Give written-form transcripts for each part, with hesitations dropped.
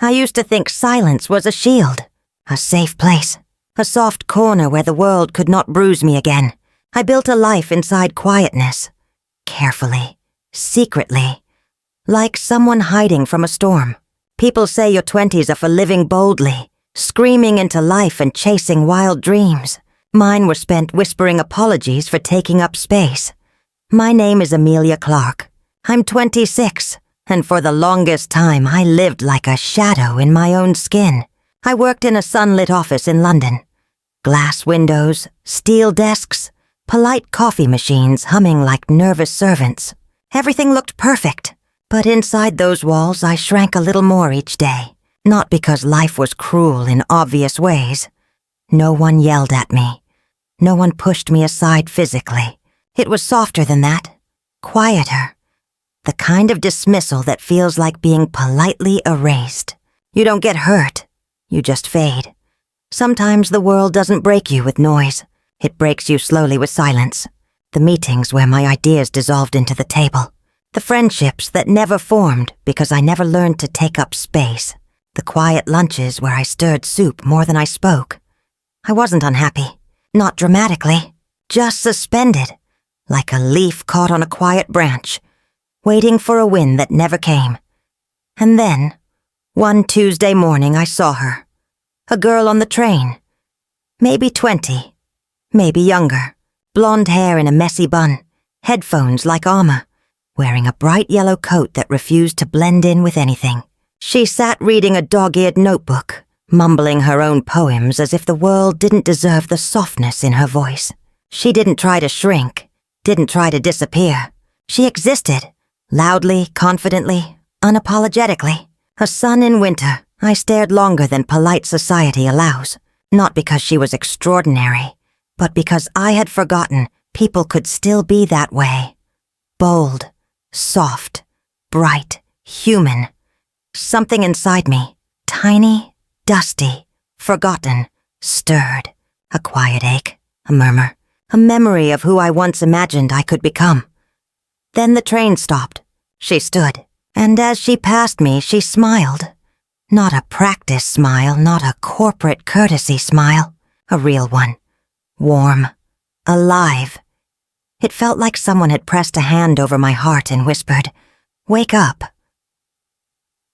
I used to think silence was a shield, a safe place, a soft corner where the world could not bruise me again. I built a life inside quietness, carefully, secretly, like someone hiding from a storm. People say your 20s are for living boldly, screaming into life and chasing wild dreams. Mine were spent whispering apologies for taking up space. My name is Amelia Clark. I'm 26, and for the longest time I lived like a shadow in my own skin. I worked in a sunlit office in London. Glass windows, steel desks, polite coffee machines humming like nervous servants. Everything looked perfect, but inside those walls I shrank a little more each day. Not because life was cruel in obvious ways. No one yelled at me. No one pushed me aside physically. It was softer than that, quieter. The kind of dismissal that feels like being politely erased. You don't get hurt, you just fade. Sometimes the world doesn't break you with noise. It breaks you slowly with silence. The meetings where my ideas dissolved into the table. The friendships that never formed because I never learned to take up space. The quiet lunches where I stirred soup more than I spoke. I wasn't unhappy. Not dramatically. Just suspended. Like a leaf caught on a quiet branch. Waiting for a wind that never came. And then, one Tuesday morning I saw her. A girl on the train. Maybe 20. Maybe younger. Blonde hair in a messy bun. Headphones like armor. Wearing a bright yellow coat that refused to blend in with anything. She sat reading a dog-eared notebook, mumbling her own poems as if the world didn't deserve the softness in her voice. She didn't try to shrink, didn't try to disappear. She existed, loudly, confidently, unapologetically. A sun in winter, I stared longer than polite society allows. Not because she was extraordinary, but because I had forgotten people could still be that way. Bold, soft, bright, human. Something inside me, tiny, dusty, forgotten, stirred. A quiet ache, a murmur, a memory of who I once imagined I could become. Then the train stopped. She stood, and as she passed me, she smiled. Not a practice smile, not a corporate courtesy smile. A real one. Warm. Alive. It felt like someone had pressed a hand over my heart and whispered, "Wake up."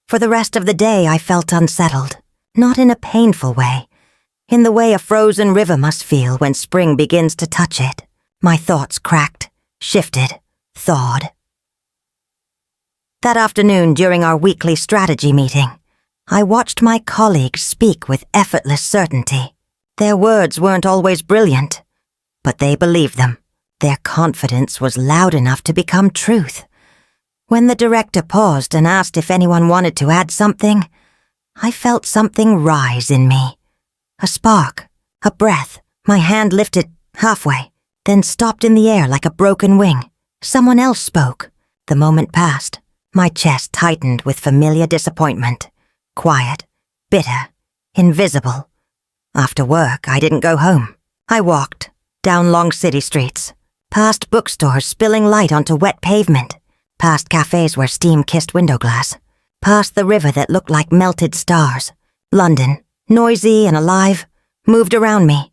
For the rest of the day I felt unsettled, not in a painful way, in the way a frozen river must feel when spring begins to touch it. My thoughts cracked, shifted, thawed. That afternoon during our weekly strategy meeting, I watched my colleagues speak with effortless certainty. Their words weren't always brilliant, but they believed them. Their confidence was loud enough to become truth. When the director paused and asked if anyone wanted to add something, I felt something rise in me. A spark, a breath. My hand lifted halfway, then stopped in the air like a broken wing. Someone else spoke. The moment passed. My chest tightened with familiar disappointment. Quiet, bitter, invisible. After work, I didn't go home. I walked, down long city streets, past bookstores spilling light onto wet pavement, past cafes where steam kissed window glass, past the river that looked like melted stars. London, noisy and alive, moved around me.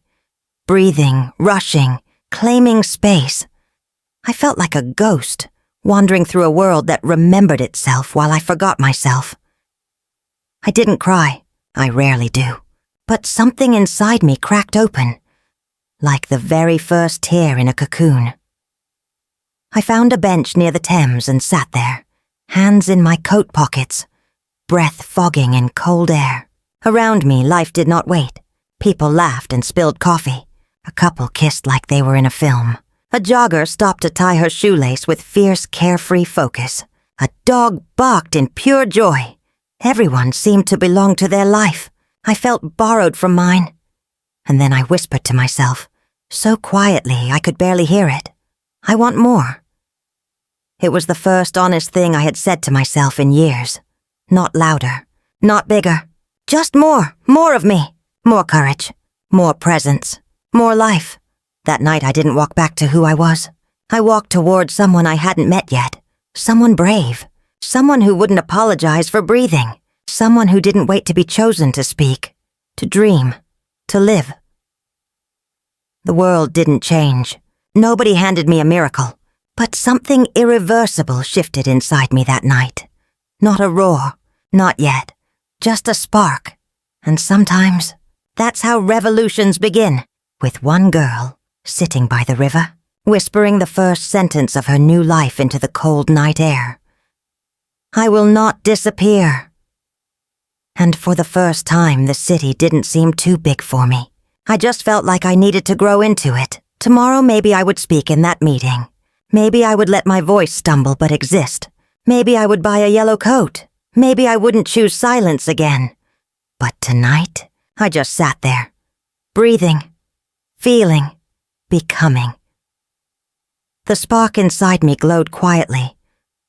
Breathing, rushing, claiming space. I felt like a ghost, wandering through a world that remembered itself while I forgot myself. I didn't cry. I rarely do. But something inside me cracked open, like the very first tear in a cocoon. I found a bench near the Thames and sat there, hands in my coat pockets, breath fogging in cold air. Around me, life did not wait. People laughed and spilled coffee. A couple kissed like they were in a film. A jogger stopped to tie her shoelace with fierce, carefree focus. A dog barked in pure joy. Everyone seemed to belong to their life. I felt borrowed from mine. And then I whispered to myself, so quietly I could barely hear it, "I want more." It was the first honest thing I had said to myself in years. Not louder, not bigger, just more of me. More courage, more presence, more life. That night I didn't walk back to who I was. I walked toward someone I hadn't met yet. Someone brave. Someone who wouldn't apologize for breathing. Someone who didn't wait to be chosen to speak, to dream, to live. The world didn't change. Nobody handed me a miracle. But something irreversible shifted inside me that night. Not a roar, not yet, just a spark. And sometimes, that's how revolutions begin, with one girl sitting by the river, whispering the first sentence of her new life into the cold night air. I will not disappear. And for the first time, the city didn't seem too big for me. I just felt like I needed to grow into it. Tomorrow maybe I would speak in that meeting. Maybe I would let my voice stumble but exist. Maybe I would buy a yellow coat. Maybe I wouldn't choose silence again. But tonight, I just sat there, breathing, feeling, becoming. The spark inside me glowed quietly,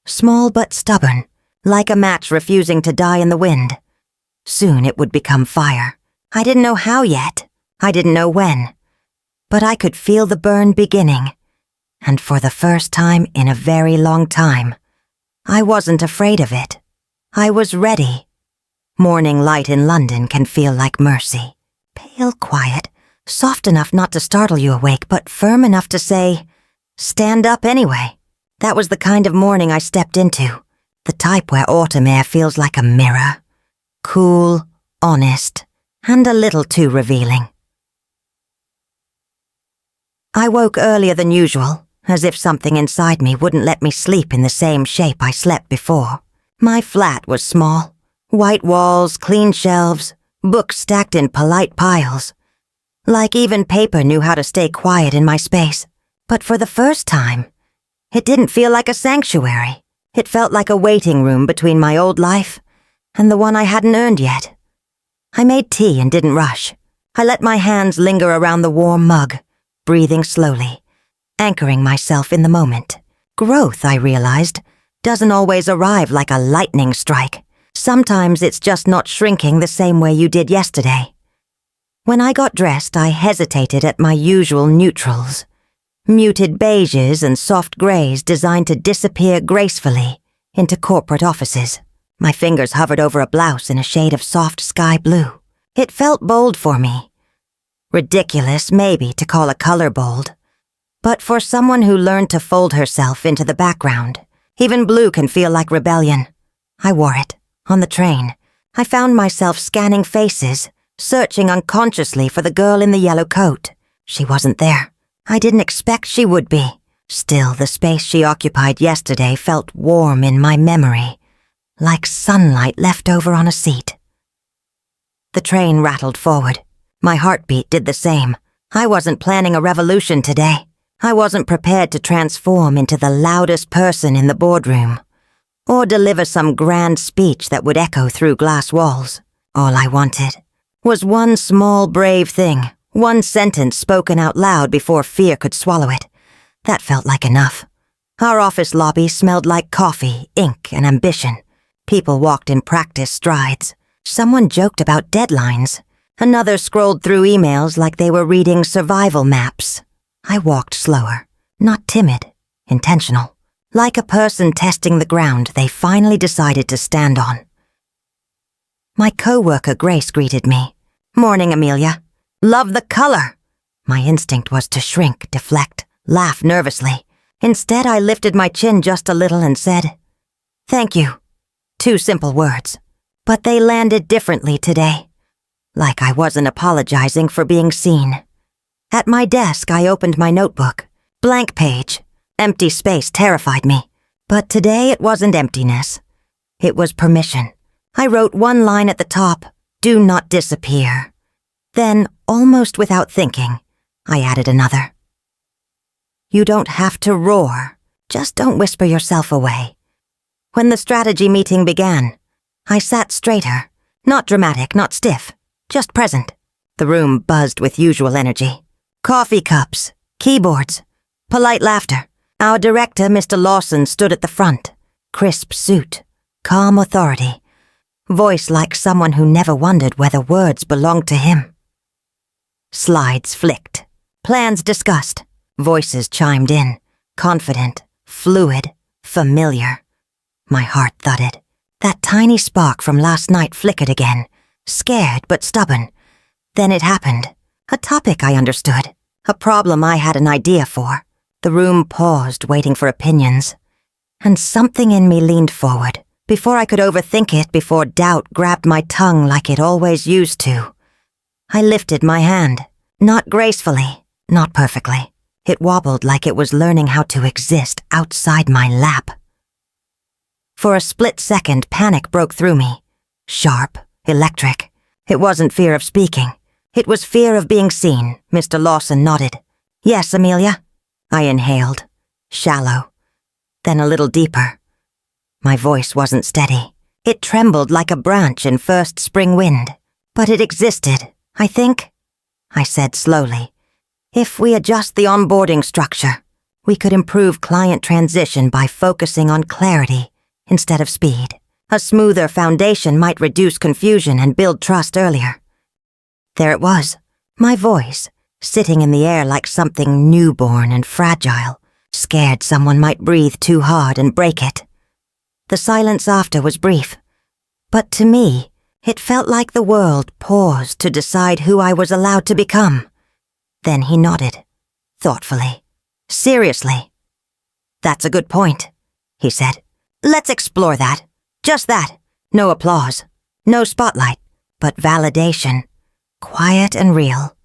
small but stubborn, like a match refusing to die in the wind. Soon it would become fire. I didn't know how yet. I didn't know when. But I could feel the burn beginning. And for the first time in a very long time, I wasn't afraid of it. I was ready. Morning light in London can feel like mercy. Pale quiet, soft enough not to startle you awake, but firm enough to say, stand up anyway. That was the kind of morning I stepped into. The type where autumn air feels like a mirror. Cool, honest, and a little too revealing. I woke earlier than usual, as if something inside me wouldn't let me sleep in the same shape I slept before. My flat was small. White walls, clean shelves, books stacked in polite piles. Like even paper knew how to stay quiet in my space. But for the first time, it didn't feel like a sanctuary. It felt like a waiting room between my old life and the one I hadn't earned yet. I made tea and didn't rush. I let my hands linger around the warm mug, breathing slowly, anchoring myself in the moment. Growth, I realized, doesn't always arrive like a lightning strike. Sometimes it's just not shrinking the same way you did yesterday. When I got dressed, I hesitated at my usual neutrals. Muted beiges and soft grays designed to disappear gracefully into corporate offices. My fingers hovered over a blouse in a shade of soft sky blue. It felt bold for me. Ridiculous, maybe, to call a color bold. But for someone who learned to fold herself into the background, even blue can feel like rebellion. I wore it. On the train, I found myself scanning faces, searching unconsciously for the girl in the yellow coat. She wasn't there. I didn't expect she would be. Still, the space she occupied yesterday felt warm in my memory, like sunlight left over on a seat. The train rattled forward. My heartbeat did the same. I wasn't planning a revolution today. I wasn't prepared to transform into the loudest person in the boardroom, or deliver some grand speech that would echo through glass walls. All I wanted was one small brave thing, one sentence spoken out loud before fear could swallow it. That felt like enough. Our office lobby smelled like coffee, ink, and ambition. People walked in practice strides. Someone joked about deadlines. Another scrolled through emails like they were reading survival maps. I walked slower, not timid, intentional. Like a person testing the ground they finally decided to stand on. My co-worker Grace greeted me. "Morning, Amelia. Love the color." My instinct was to shrink, deflect, laugh nervously. Instead, I lifted my chin just a little and said, "Thank you." 2 simple words. But they landed differently today. Like I wasn't apologizing for being seen. At my desk, I opened my notebook. Blank page. Empty space terrified me. But today it wasn't emptiness. It was permission. I wrote one line at the top, "Do not disappear." Then, almost without thinking, I added another. "You don't have to roar. Just don't whisper yourself away." When the strategy meeting began, I sat straighter. Not dramatic, not stiff, just present. The room buzzed with usual energy. Coffee cups, keyboards, polite laughter. Our director, Mr. Lawson, stood at the front. Crisp suit, calm authority. Voice like someone who never wondered whether words belonged to him. Slides flicked. Plans discussed. Voices chimed in. Confident, fluid, familiar. My heart thudded. That tiny spark from last night flickered again, scared but stubborn. Then it happened. A topic I understood. A problem I had an idea for. The room paused, waiting for opinions. And something in me leaned forward, before I could overthink it, before doubt grabbed my tongue like it always used to. I lifted my hand. Not gracefully, not perfectly. It wobbled like it was learning how to exist outside my lap. For a split second, panic broke through me. Sharp, electric. It wasn't fear of speaking. It was fear of being seen. Mr. Lawson nodded. Yes, Amelia. I inhaled. Shallow. Then a little deeper. My voice wasn't steady. It trembled like a branch in first spring wind. But it existed, I think, I said slowly. If we adjust the onboarding structure, we could improve client transition by focusing on clarity instead of speed. A smoother foundation might reduce confusion and build trust earlier. There it was, my voice, sitting in the air like something newborn and fragile, scared someone might breathe too hard and break it. The silence after was brief, but to me, it felt like the world paused to decide who I was allowed to become. Then he nodded, thoughtfully, seriously. That's a good point, he said. Let's explore that. Just that. No applause. No spotlight. But validation. Quiet and real.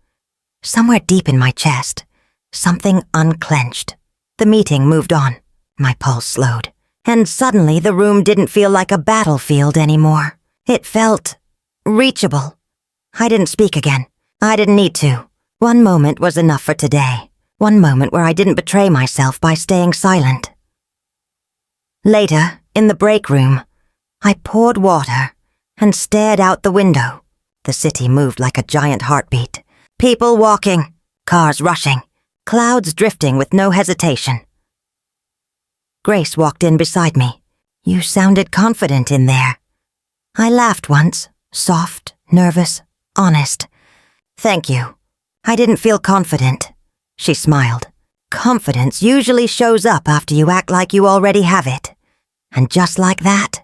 Somewhere deep in my chest, something unclenched. The meeting moved on. My pulse slowed. And suddenly the room didn't feel like a battlefield anymore. It felt reachable. I didn't speak again. I didn't need to. One moment was enough for today. One moment where I didn't betray myself by staying silent. Later, in the break room, I poured water and stared out the window. The city moved like a giant heartbeat. People walking, cars rushing, clouds drifting with no hesitation. Grace walked in beside me. You sounded confident in there. I laughed once, soft, nervous, honest. Thank you. I didn't feel confident. She smiled. Confidence usually shows up after you act like you already have it. And just like that,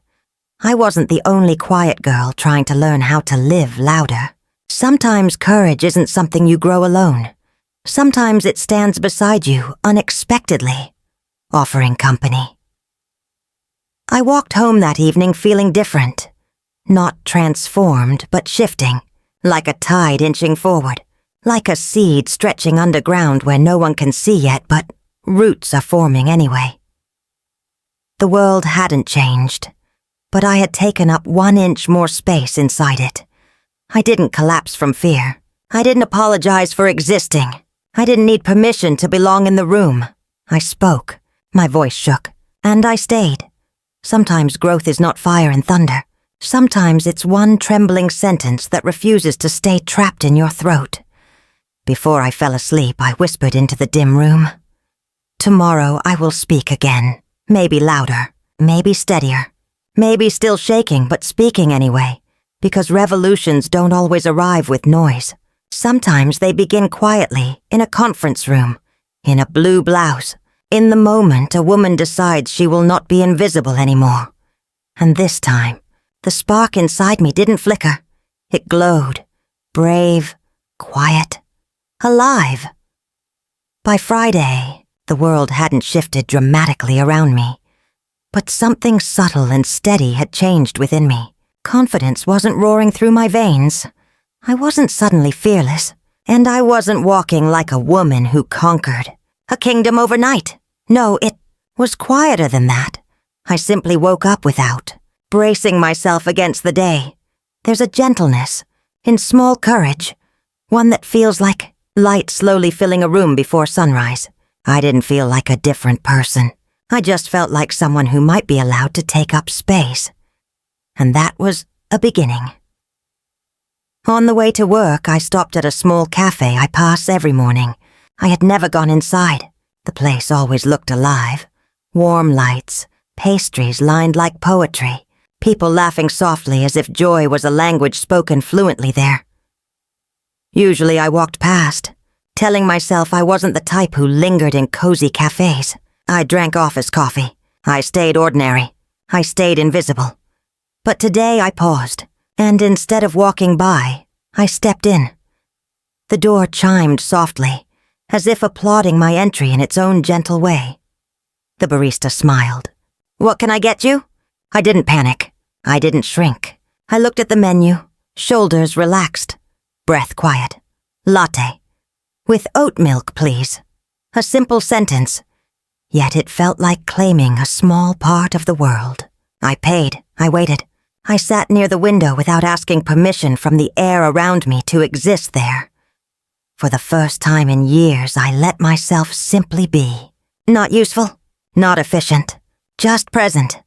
I wasn't the only quiet girl trying to learn how to live louder. Sometimes courage isn't something you grow alone. Sometimes it stands beside you unexpectedly, offering company. I walked home that evening feeling different. Not transformed, but shifting, like a tide inching forward, like a seed stretching underground where no one can see yet, but roots are forming anyway. The world hadn't changed, but I had taken up 1 inch more space inside it. I didn't collapse from fear. I didn't apologize for existing. I didn't need permission to belong in the room. I spoke. My voice shook. And I stayed. Sometimes growth is not fire and thunder. Sometimes it's one trembling sentence that refuses to stay trapped in your throat. Before I fell asleep, I whispered into the dim room. Tomorrow I will speak again. Maybe louder. Maybe steadier. Maybe still shaking, but speaking anyway. Because revolutions don't always arrive with noise. Sometimes they begin quietly, in a conference room, in a blue blouse. In the moment, a woman decides she will not be invisible anymore. And this time, the spark inside me didn't flicker. It glowed, brave, quiet, alive. By Friday, the world hadn't shifted dramatically around me. But something subtle and steady had changed within me. Confidence wasn't roaring through my veins. I wasn't suddenly fearless, and I wasn't walking like a woman who conquered a kingdom overnight. No, it was quieter than that. I simply woke up without, bracing myself against the day. There's a gentleness, in small courage, one that feels like light slowly filling a room before sunrise. I didn't feel like a different person. I just felt like someone who might be allowed to take up space. And that was a beginning. On the way to work, I stopped at a small cafe I pass every morning. I had never gone inside. The place always looked alive. Warm lights, pastries lined like poetry, people laughing softly as if joy was a language spoken fluently there. Usually I walked past, telling myself I wasn't the type who lingered in cozy cafes. I drank office coffee. I stayed ordinary. I stayed invisible. But today I paused, and instead of walking by, I stepped in. The door chimed softly, as if applauding my entry in its own gentle way. The barista smiled. "What can I get you?" I didn't panic. I didn't shrink. I looked at the menu, shoulders relaxed, breath quiet. "Latte. With oat milk, please." A simple sentence, yet it felt like claiming a small part of the world. I paid. I waited. I sat near the window without asking permission from the air around me to exist there. For the first time in years, I let myself simply be. Not useful, not efficient, just present.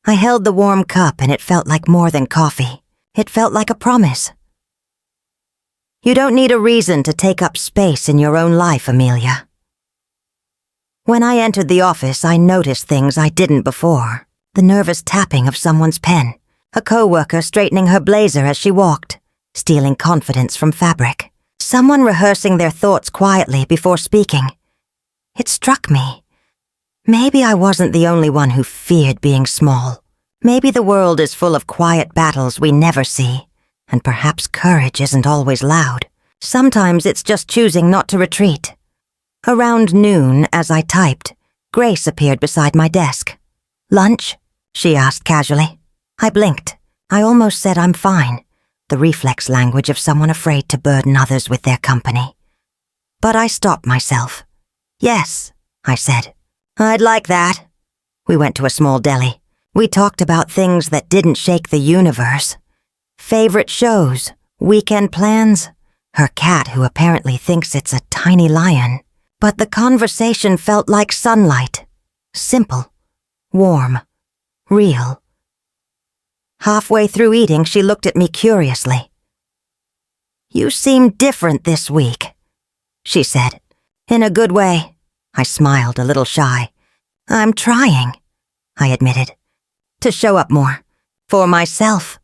I held the warm cup and it felt like more than coffee. It felt like a promise. You don't need a reason to take up space in your own life, Amelia. When I entered the office, I noticed things I didn't before. The nervous tapping of someone's pen, a coworker straightening her blazer as she walked, stealing confidence from fabric, someone rehearsing their thoughts quietly before speaking. It struck me. Maybe I wasn't the only one who feared being small. Maybe the world is full of quiet battles we never see, and perhaps courage isn't always loud. Sometimes it's just choosing not to retreat. Around noon, as I typed, Grace appeared beside my desk. "Lunch?" she asked casually. I blinked. I almost said I'm fine, the reflex language of someone afraid to burden others with their company. But I stopped myself. "Yes," I said. "I'd like that." We went to a small deli. We talked about things that didn't shake the universe. Favorite shows, weekend plans, her cat who apparently thinks it's a tiny lion. But the conversation felt like sunlight. Simple, warm, real. Halfway through eating, she looked at me curiously. "You seem different this week," she said. "In a good way." I smiled, a little shy. "I'm trying," I admitted, "to show up more. For myself."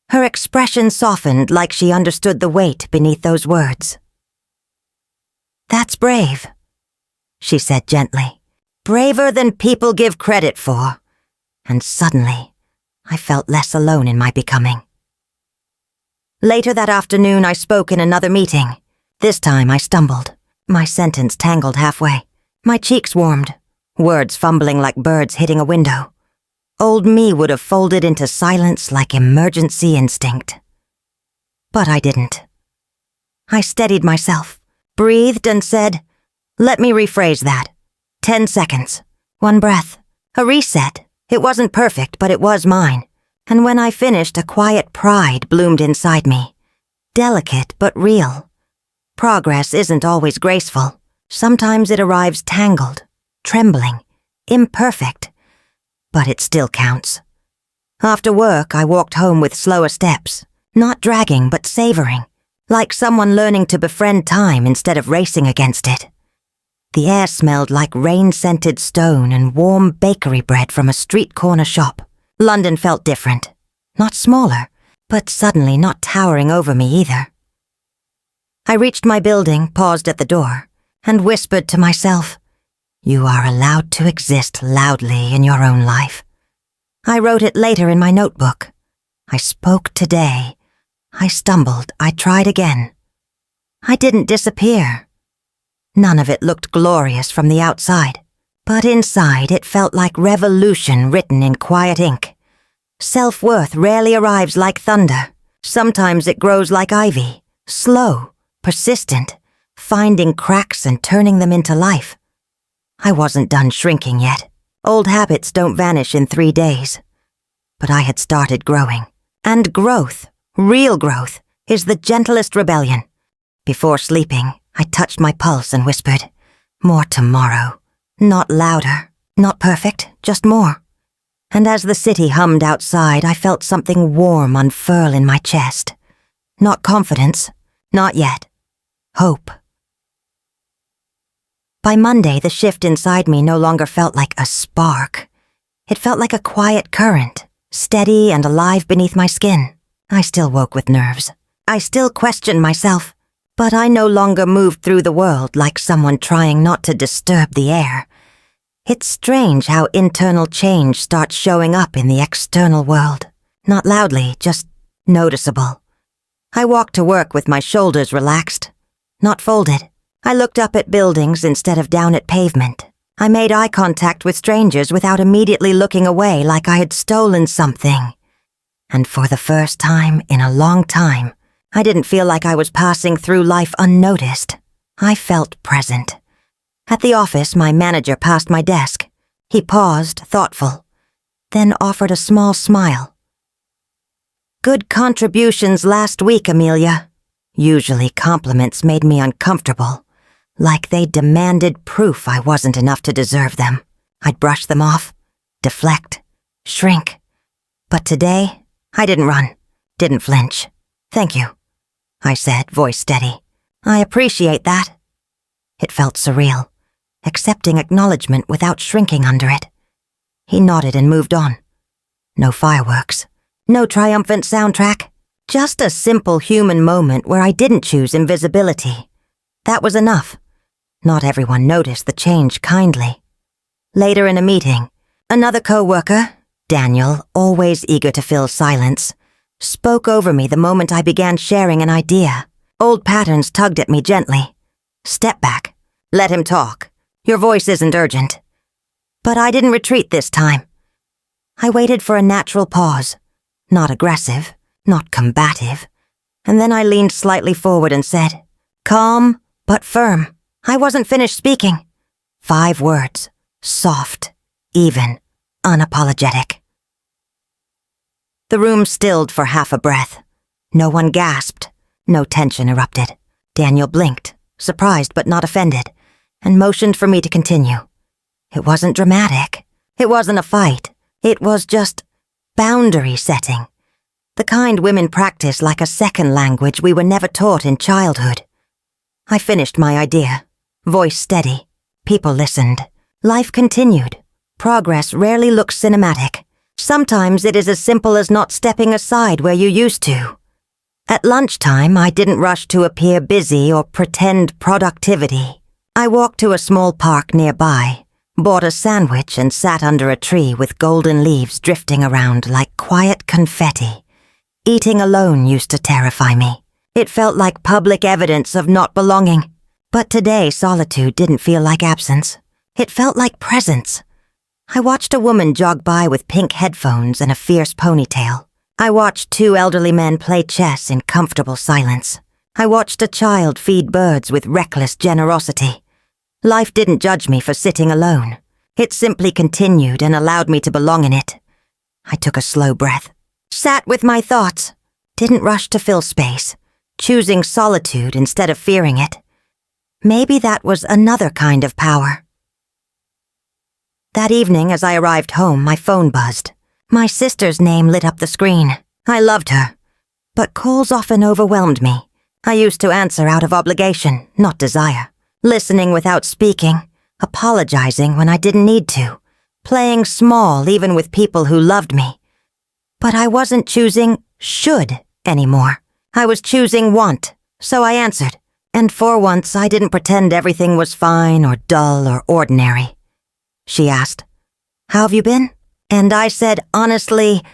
Her expression softened like she understood the weight beneath those words. "That's brave," she said gently. "Braver than people give credit for." And suddenly, I felt less alone in my becoming. Later that afternoon, I spoke in another meeting. This time I stumbled. My sentence tangled halfway. My cheeks warmed, words fumbling like birds hitting a window. Old me would have folded into silence like emergency instinct. But I didn't. I steadied myself, breathed and said, "Let me rephrase that. 10 seconds. One breath. A reset. It wasn't perfect, but it was mine. And when I finished, a quiet pride bloomed inside me. Delicate, but real. Progress isn't always graceful. Sometimes it arrives tangled, trembling, imperfect. But it still counts. After work, I walked home with slower steps, not dragging, but savoring, like someone learning to befriend time instead of racing against it. The air smelled like rain-scented stone and warm bakery bread from a street corner shop. London felt different. Not smaller, but suddenly not towering over me either. I reached my building, paused at the door, and whispered to myself, "You are allowed to exist loudly in your own life." I wrote it later in my notebook. I spoke today. I stumbled. I tried again. I didn't disappear. None of it looked glorious from the outside, but inside it felt like revolution written in quiet ink. Self-worth rarely arrives like thunder. Sometimes it grows like ivy, slow, persistent, finding cracks and turning them into life. I wasn't done shrinking yet. Old habits don't vanish in 3 days. But I had started growing. And growth, real growth, is the gentlest rebellion. Before sleeping, I touched my pulse and whispered, "More tomorrow. Not louder, not perfect, just more." And as the city hummed outside, I felt something warm unfurl in my chest. Not confidence, not yet. Hope. By Monday, the shift inside me no longer felt like a spark. It felt like a quiet current, steady and alive beneath my skin. I still woke with nerves. I still questioned myself. But I no longer moved through the world like someone trying not to disturb the air. It's strange how internal change starts showing up in the external world. Not loudly, just noticeable. I walked to work with my shoulders relaxed, not folded. I looked up at buildings instead of down at pavement. I made eye contact with strangers without immediately looking away like I had stolen something. And for the first time in a long time, I didn't feel like I was passing through life unnoticed. I felt present. At the office, my manager passed my desk. He paused, thoughtful, then offered a small smile. "Good contributions last week, Amelia." Usually compliments made me uncomfortable, like they demanded proof I wasn't enough to deserve them. I'd brush them off, deflect, shrink. But today, I didn't run, didn't flinch. "Thank you," I said, voice steady. "I appreciate that." It felt surreal, accepting acknowledgement without shrinking under it. He nodded and moved on. No fireworks, no triumphant soundtrack, just a simple human moment where I didn't choose invisibility. That was enough. Not everyone noticed the change kindly. Later in a meeting, another co-worker, Daniel, always eager to fill silence, spoke over me the moment I began sharing an idea. Old patterns tugged at me gently. "Step back. Let him talk. Your voice isn't urgent." But I didn't retreat this time. I waited for a natural pause, not aggressive, not combative, and then I leaned slightly forward and said, calm but firm. I wasn't finished speaking. 5 words, soft, even, unapologetic. The room stilled for half a breath. No one gasped. No tension erupted. Daniel blinked, surprised but not offended, and motioned for me to continue. It wasn't dramatic. It wasn't a fight. It was just boundary setting. The kind women practice like a second language we were never taught in childhood. I finished my idea. Voice steady. People listened. Life continued. Progress rarely looks cinematic. Sometimes it is as simple as not stepping aside where you used to. At lunchtime, I didn't rush to appear busy or pretend productivity. I walked to a small park nearby, bought a sandwich and sat under a tree with golden leaves drifting around like quiet confetti. Eating alone used to terrify me. It felt like public evidence of not belonging. But today, solitude didn't feel like absence. It felt like presence. I watched a woman jog by with pink headphones and a fierce ponytail. I watched 2 elderly men play chess in comfortable silence. I watched a child feed birds with reckless generosity. Life didn't judge me for sitting alone. It simply continued and allowed me to belong in it. I took a slow breath, sat with my thoughts, didn't rush to fill space, choosing solitude instead of fearing it. Maybe that was another kind of power. That evening, as I arrived home, my phone buzzed. My sister's name lit up the screen. I loved her. But calls often overwhelmed me. I used to answer out of obligation, not desire. Listening without speaking, apologizing when I didn't need to, playing small even with people who loved me. But I wasn't choosing should anymore. I was choosing want, so I answered. And for once, I didn't pretend everything was fine or dull or ordinary. She asked, "How have you been?" And I said, honestly,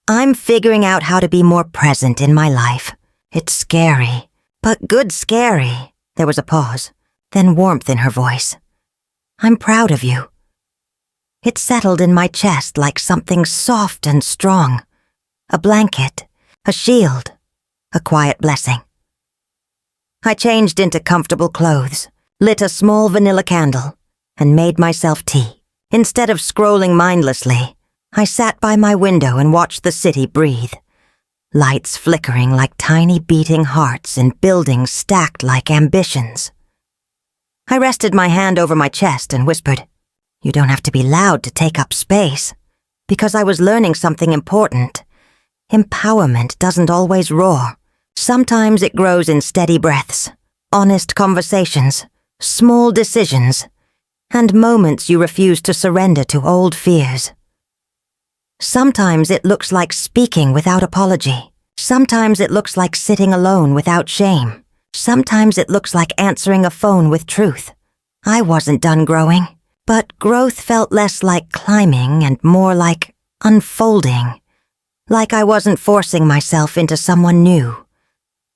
"I'm figuring out how to be more present in my life. It's scary, but good scary." There was a pause, then warmth in her voice. "I'm proud of you." It settled in my chest like something soft and strong. A blanket, a shield, a quiet blessing. I changed into comfortable clothes, lit a small vanilla candle, and made myself tea. Instead of scrolling mindlessly, I sat by my window and watched the city breathe. Lights flickering like tiny beating hearts in buildings stacked like ambitions. I rested my hand over my chest and whispered, "You don't have to be loud to take up space," because I was learning something important. Empowerment doesn't always roar. Sometimes it grows in steady breaths, honest conversations, small decisions, and moments you refuse to surrender to old fears. Sometimes it looks like speaking without apology. Sometimes it looks like sitting alone without shame. Sometimes it looks like answering a phone with truth. I wasn't done growing, But growth felt less like climbing and more like unfolding. Like I wasn't forcing myself into someone new.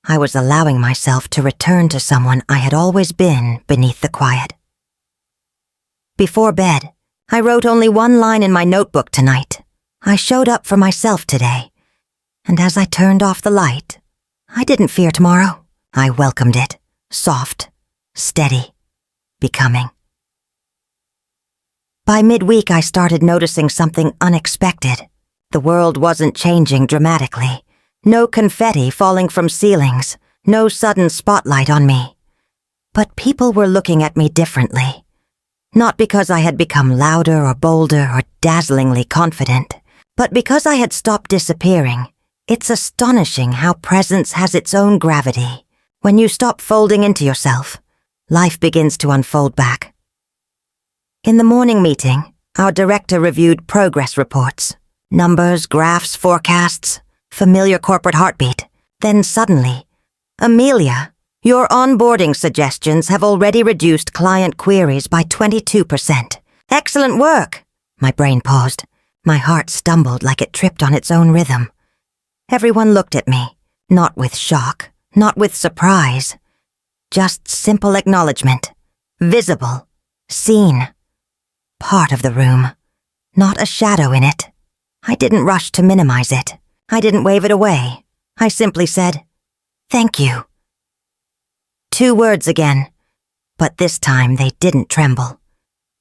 I was allowing myself to return to someone I had always been beneath the quiet. Before bed, I wrote only one line in my notebook tonight. I showed up for myself today. And as I turned off the light, I didn't fear tomorrow. I welcomed it. Soft, steady, becoming. By midweek, I started noticing something unexpected. The world wasn't changing dramatically. No confetti falling from ceilings. No sudden spotlight on me. But people were looking at me differently. Not because I had become louder or bolder or dazzlingly confident, but because I had stopped disappearing. It's astonishing how presence has its own gravity. When you stop folding into yourself, life begins to unfold back. In the morning meeting, our director reviewed progress reports. Numbers, graphs, forecasts, familiar corporate heartbeat. Then suddenly, Amelia, your onboarding suggestions have already reduced client queries by 22%. Excellent work! My brain paused. My heart stumbled like it tripped on its own rhythm. Everyone looked at me, not with shock, not with surprise. Just simple acknowledgement. Visible. Seen. Part of the room. Not a shadow in it. I didn't rush to minimize it. I didn't wave it away. I simply said, "Thank you." 2 words again, but this time they didn't tremble.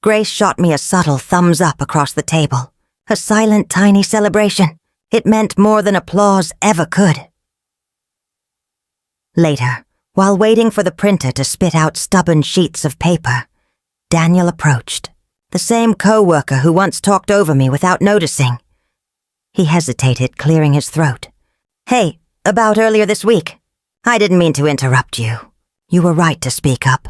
Grace shot me a subtle thumbs up across the table. A silent, tiny celebration. It meant more than applause ever could. Later, while waiting for the printer to spit out stubborn sheets of paper, Daniel approached, the same co-worker who once talked over me without noticing. He hesitated, clearing his throat. "Hey, about earlier this week. I didn't mean to interrupt you. You were right to speak up."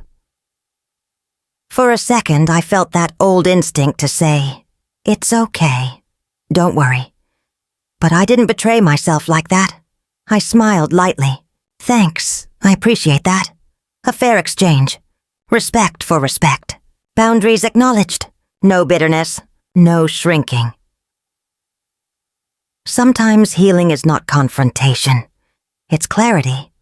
For a second, I felt that old instinct to say, "It's okay. Don't worry." But I didn't betray myself like that. I smiled lightly. "Thanks, I appreciate that. A fair exchange. Respect for respect. Boundaries acknowledged. No bitterness. No shrinking." Sometimes healing is not confrontation. It's clarity.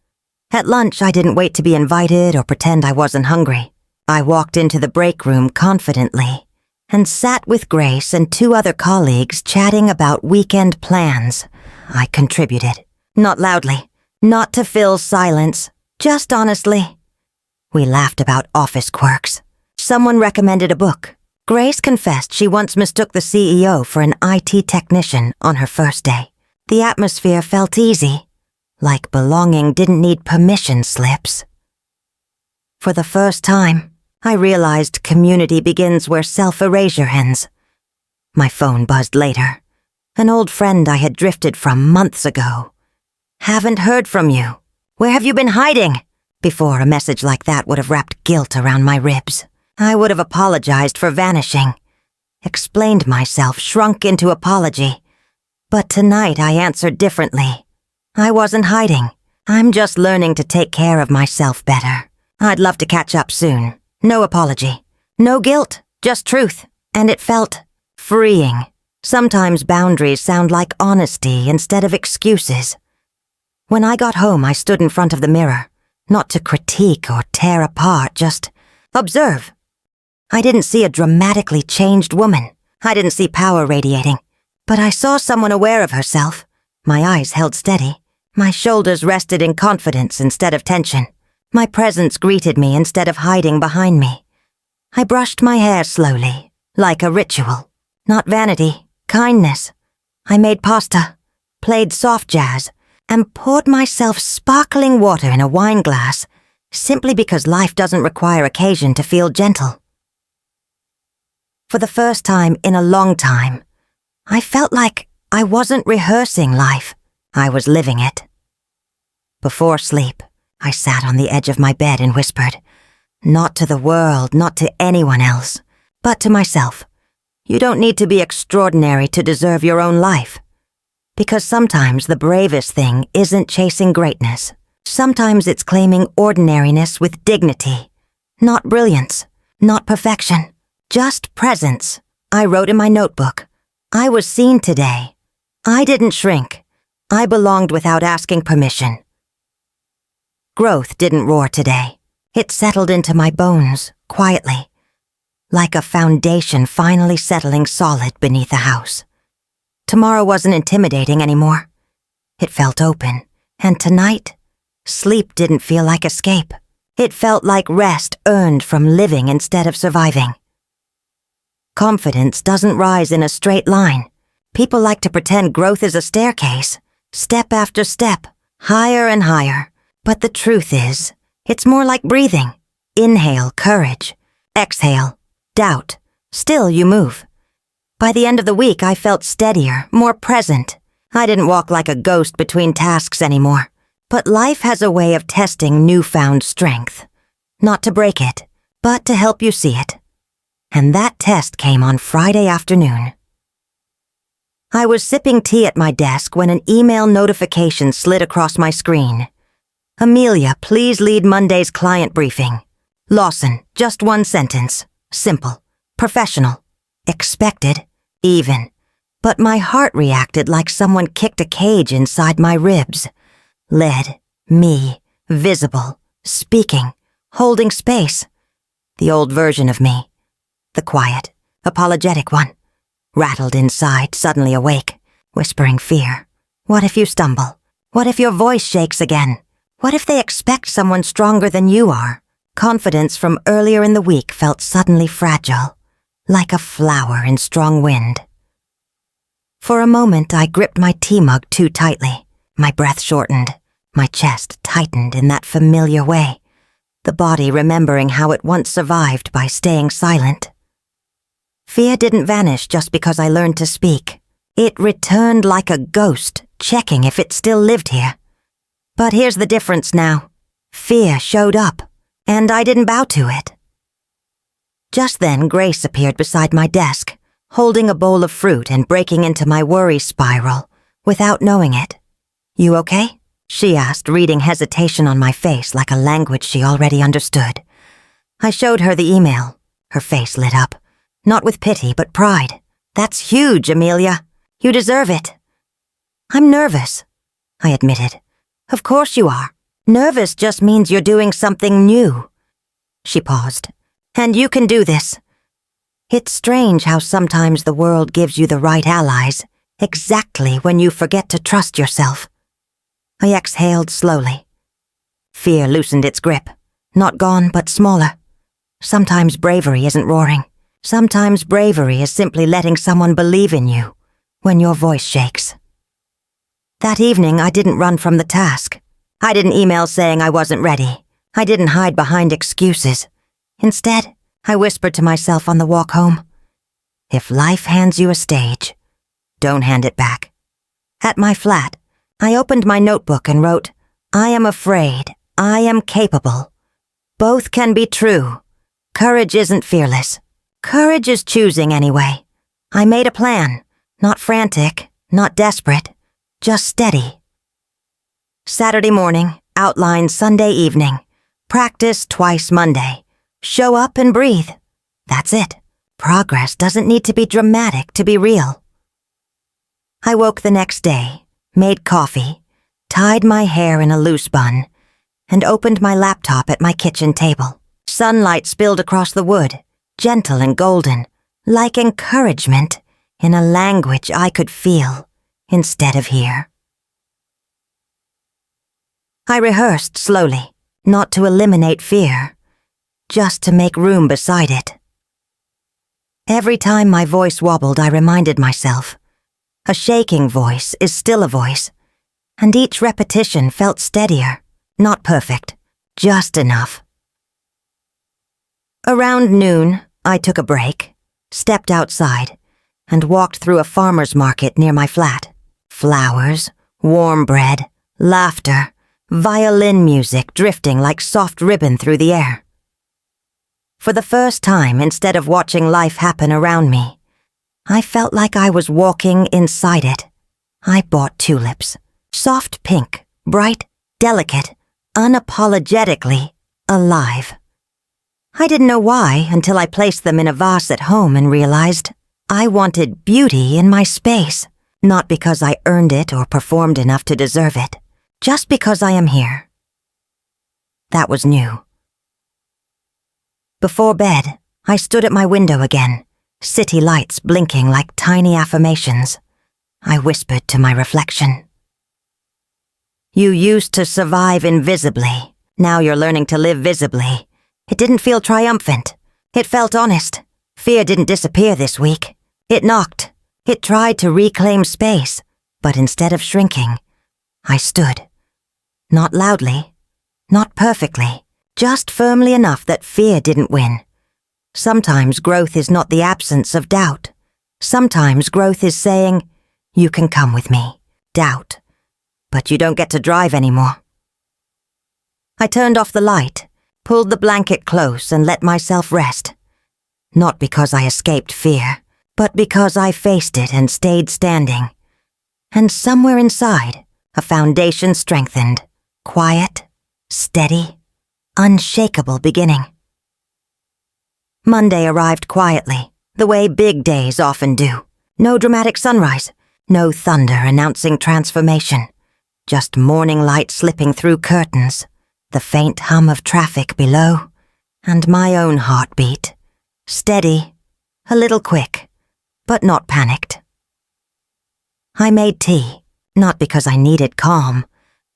At lunch, I didn't wait to be invited or pretend I wasn't hungry. I walked into the break room confidently and sat with Grace and 2 other colleagues chatting about weekend plans. I contributed. Not loudly. Not to fill silence. Just honestly. We laughed about office quirks. Someone recommended a book. Grace confessed she once mistook the CEO for an IT technician on her first day. The atmosphere felt easy, like belonging didn't need permission slips. For the first time, I realized community begins where self-erasure ends. My phone buzzed later. An old friend I had drifted from months ago. "Haven't heard from you. Where have you been hiding?" Before, a message like that would have wrapped guilt around my ribs. I would have apologized for vanishing, explained myself, shrunk into apology. But tonight I answered differently. I wasn't hiding. I'm just learning to take care of myself better. I'd love to catch up soon. No apology. No guilt, just truth. And it felt freeing. Sometimes boundaries sound like honesty instead of excuses. When I got home, I stood in front of the mirror, not to critique or tear apart, just observe. I didn't see a dramatically changed woman. I didn't see power radiating. But I saw someone aware of herself. My eyes held steady. My shoulders rested in confidence instead of tension. My presence greeted me instead of hiding behind me. I brushed my hair slowly, like a ritual. Not vanity, kindness. I made pasta, played soft jazz, and poured myself sparkling water in a wine glass, simply because life doesn't require occasion to feel gentle. For the first time in a long time, I felt like I wasn't rehearsing life. I was living it. Before sleep, I sat on the edge of my bed and whispered, not to the world, not to anyone else, but to myself. You don't need to be extraordinary to deserve your own life. Because sometimes the bravest thing isn't chasing greatness. Sometimes it's claiming ordinariness with dignity. Not brilliance, not perfection, Just presence. I wrote in my notebook. I was seen today. I didn't shrink. I belonged without asking permission. Growth didn't roar today. It settled into my bones, quietly, like a foundation finally settling solid beneath a house. Tomorrow wasn't intimidating anymore. It felt open, and tonight, sleep didn't feel like escape. It felt like rest earned from living instead of surviving. Confidence doesn't rise in a straight line. People like to pretend growth is a staircase, step after step, higher and higher. But the truth is, it's more like breathing. Inhale, courage. Exhale, doubt. Still you move. By the end of the week, I felt steadier, more present. I didn't walk like a ghost between tasks anymore. But life has a way of testing newfound strength. Not to break it, but to help you see it. And that test came on Friday afternoon. I was sipping tea at my desk when an email notification slid across my screen. Amelia, please lead Monday's client briefing. Lawson, just one sentence. Simple. Professional. Expected. Even. But my heart reacted like someone kicked a cage inside my ribs. Led. Me. Visible. Speaking. Holding space. The old version of me. The quiet, apologetic one. Rattled inside, suddenly awake, whispering fear. What if you stumble? What if your voice shakes again? What if they expect someone stronger than you are? Confidence from earlier in the week felt suddenly fragile, like a flower in strong wind. For a moment, I gripped my tea mug too tightly. My breath shortened. My chest tightened in that familiar way, the body remembering how it once survived by staying silent. Fear didn't vanish just because I learned to speak. It returned like a ghost, checking if it still lived here. But here's the difference now. Fear showed up, and I didn't bow to it. Just then, Grace appeared beside my desk, holding a bowl of fruit and breaking into my worry spiral, without knowing it. You okay? She asked, reading hesitation on my face like a language she already understood. I showed her the email. Her face lit up. Not with pity, but pride. That's huge, Amelia. You deserve it. I'm nervous, I admitted. Of course you are. Nervous just means you're doing something new. She paused. And you can do this. It's strange how sometimes the world gives you the right allies, exactly when you forget to trust yourself. I exhaled slowly. Fear loosened its grip. Not gone, but smaller. Sometimes bravery isn't roaring. Sometimes bravery is simply letting someone believe in you when your voice shakes. That evening, I didn't run from the task. I didn't email saying I wasn't ready. I didn't hide behind excuses. Instead, I whispered to myself on the walk home, if life hands you a stage, don't hand it back. At my flat, I opened my notebook and wrote, I am afraid. I am capable. Both can be true. Courage isn't fearless. Courage is choosing anyway. I made a plan. Not frantic, not desperate, just steady. Saturday morning, outline Sunday evening. Practice twice Monday. Show up and breathe. That's it. Progress doesn't need to be dramatic to be real. I woke the next day, made coffee, tied my hair in a loose bun, and opened my laptop at my kitchen table. Sunlight spilled across the wood, gentle and golden, like encouragement in a language I could feel instead of hear. I rehearsed slowly, not to eliminate fear, just to make room beside it. Every time my voice wobbled, I reminded myself, a shaking voice is still a voice, and each repetition felt steadier, not perfect, just enough. Around noon, I took a break, stepped outside, and walked through a farmer's market near my flat. Flowers, warm bread, laughter, violin music drifting like soft ribbon through the air. For the first time, instead of watching life happen around me, I felt like I was walking inside it. I bought tulips, soft pink, bright, delicate, unapologetically alive. I didn't know why until I placed them in a vase at home and realized I wanted beauty in my space, not because I earned it or performed enough to deserve it, just because I am here. That was new. Before bed, I stood at my window again, city lights blinking like tiny affirmations. I whispered to my reflection. You used to survive invisibly. Now you're learning to live visibly. It didn't feel triumphant. It felt honest. Fear didn't disappear this week. It knocked. It tried to reclaim space, but instead of shrinking, I stood. Not loudly, not perfectly, just firmly enough that fear didn't win. Sometimes growth is not the absence of doubt. Sometimes growth is saying, you can come with me, doubt, but you don't get to drive anymore. I turned off the light, pulled the blanket close and let myself rest. Not because I escaped fear, but because I faced it and stayed standing. And somewhere inside, a foundation strengthened, quiet, steady, unshakable beginning. Monday arrived quietly, the way big days often do. No dramatic sunrise, no thunder announcing transformation, just morning light slipping through curtains, the faint hum of traffic below, and my own heartbeat, steady, a little quick, but not panicked. I made tea, not because I needed calm,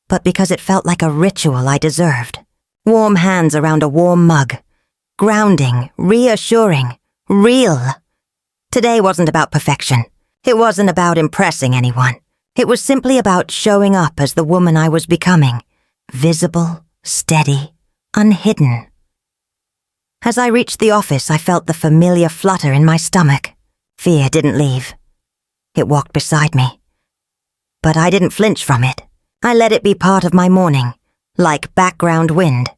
but because it felt like a ritual I deserved. Warm hands around a warm mug, grounding, reassuring, real. Today wasn't about perfection. It wasn't about impressing anyone. It was simply about showing up as the woman I was becoming, visible, steady, unhidden. As I reached the office, I felt the familiar flutter in my stomach. Fear didn't leave. It walked beside me. But I didn't flinch from it. I let it be part of my morning, like background wind.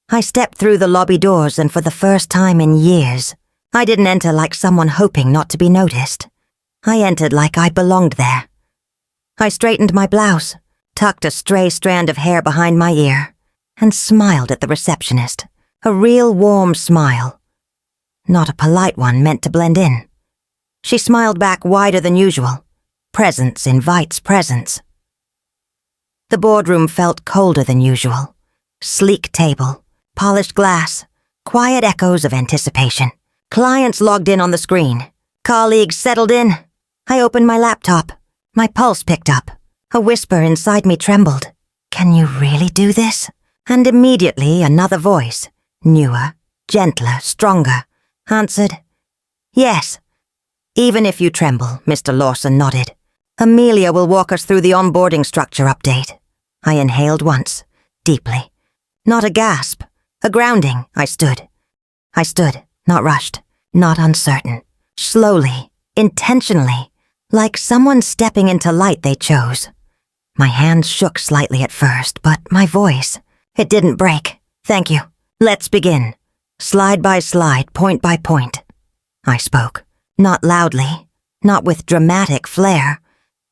I stepped through the lobby doors and for the first time in years, I didn't enter like someone hoping not to be noticed. I entered like I belonged there. I straightened my blouse, tucked a stray strand of hair behind my ear, and smiled at the receptionist, a real warm smile. Not a polite one meant to blend in. She smiled back wider than usual. Presence invites presence. The boardroom felt colder than usual. Sleek table, polished glass, quiet echoes of anticipation. Clients logged in on the screen. Colleagues settled in. I opened my laptop. My pulse picked up. A whisper inside me trembled. Can you really do this? And immediately another voice, newer, gentler, stronger, answered, Yes. Even if you tremble, Mr. Lawson nodded. Amelia will walk us through the onboarding structure update. I inhaled once, deeply. Not a gasp, a grounding. I stood, not rushed, not uncertain. Slowly, intentionally, like someone stepping into light they chose. My hands shook slightly at first, but my voice, it didn't break. Thank you. Let's begin. Slide by slide, point by point. I spoke, not loudly, not with dramatic flair,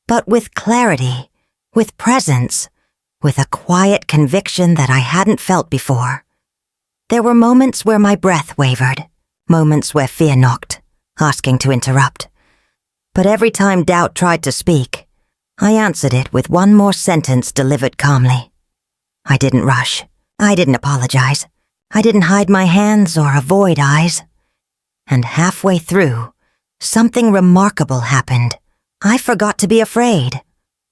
but with clarity, with presence, with a quiet conviction that I hadn't felt before. There were moments where my breath wavered, moments where fear knocked, asking to interrupt. But every time doubt tried to speak, I answered it with one more sentence delivered calmly. I didn't rush. I didn't apologize. I didn't hide my hands or avoid eyes. And halfway through, something remarkable happened. I forgot to be afraid.